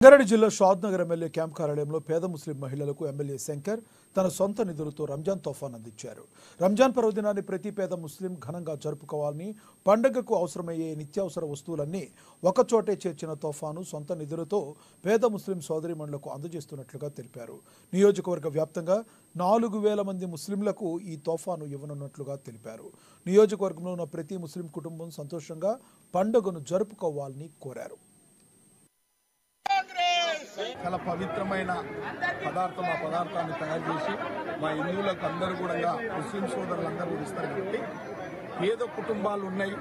రంగారెడ్డి జిల్లా షాద్ Nagar MLA camp కార్యాలయంలో పేద ముస్లిం మహిళలకు ఎమ్మెల్యే శంకర్ తన సొంత నిధులతో రంజాన్ తోఫాను అందించారు. రంజాన్ పర్వదినాన్ని ప్రతి పేద ముస్లిం ఘనంగా జరుపుకోవాలని, పండుగకు అవసరమయ్యే నిత్యావసర వస్తువులన్నీ ఒకచోటే చేర్చిన తోఫాను సొంత నిధులతో పేద ముస్లిం సోదరీమణులకు అందజేస్తున్నట్లుగా తెలిపారు. నియోజకవర్గ వ్యాప్తంగా 4,000 మంది ముస్లింలకు ఈ తోఫాను ఇవ్వనున్నట్లుగా తెలిపారు. నియోజకవర్గంలో ఉన్న ప్రతి ముస్లిం కుటుంబం సంతోషంగా పండుగను జరుపుకోవాలని కోరారు. చాలా పవిత్రమైన పదార్థం ఆ పదార్థాన్ని తయారు చేసి మా హిందువులకు అందరూ కూడా ముస్లిం సోదరులందరూ ఇస్తారు. కాబట్టి పేద కుటుంబాలు ఉన్నాయి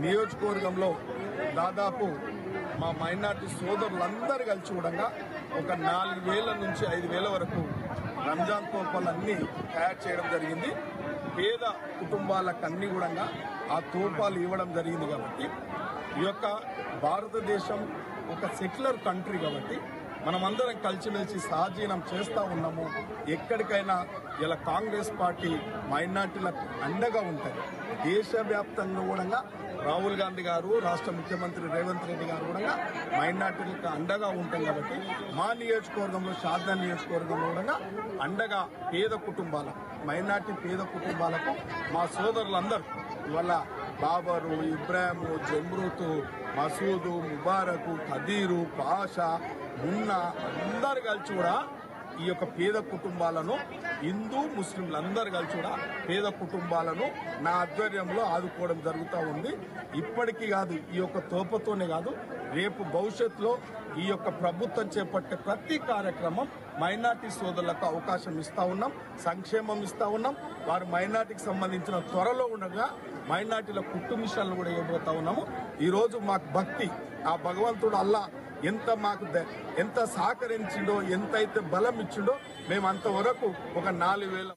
నియోజకవర్గంలో. దాదాపు మా మైనార్టీ సోదరులందరూ కలిసి కూడా ఒక 4,000 నుంచి 5,000 వరకు రంజాన్ తోపాలన్నీ తయారు చేయడం జరిగింది. పేద కుటుంబాలకు అన్ని కూడా ఆ తోపాలు ఇవ్వడం జరిగింది. కాబట్టి ఈ యొక్క భారతదేశం ఒక సెక్యులర్ కంట్రీ కాబట్టి మనమందరం కలిసిమెలిసి సహజీవనం చేస్తూ ఉన్నాము. ఎక్కడికైనా ఇలా కాంగ్రెస్ పార్టీ మైనార్టీలకు అండగా ఉంటుంది. దేశవ్యాప్తంగా కూడా రాహుల్ గాంధీ గారు, రాష్ట్ర ముఖ్యమంత్రి రేవంత్ రెడ్డి గారు కూడా మైనార్టీలకు అండగా ఉంటాం. కాబట్టి మా నియోజకవర్గంలో, షాద్నా నియోజకవర్గంలో కూడా అండగా పేద కుటుంబాల మైనార్టీ పేద కుటుంబాలకు మా సోదరులందరూ ఇవాళ బాబరు, ఇబ్రాహిము, జమ్రూతు, మసూదు, ముబారకు, ఖదీరు, పాషా, మున్నా అందరు కలిసి కూడా ఈ యొక్క పేద కుటుంబాలను, హిందూ ముస్లింలందరూ కలిసి కూడా పేద కుటుంబాలను నా ఆధ్వర్యంలో ఆదుకోవడం జరుగుతూ ఉంది. ఇప్పటికీ కాదు, ఈ యొక్క తోపతోనే కాదు, రేపు భవిష్యత్తులో ఈ యొక్క ప్రభుత్వం చేపట్టే ప్రతి కార్యక్రమం మైనార్టీ సోదరులకు అవకాశం ఇస్తా ఉన్నాం, సంక్షేమం ఇస్తా ఉన్నాం. వారు మైనార్టీకి సంబంధించిన త్వరలో ఉండగా మైనార్టీల కుట్టు మిషన్లు కూడా ఇవ్వబోతా ఉన్నాము. ఈరోజు మాకు భక్తి, ఆ భగవంతుడు అల్లా ఎంత సహకరించిండో, ఎంతైతే బలం ఇచ్చిండో, మేము అంతవరకు ఒక 4,000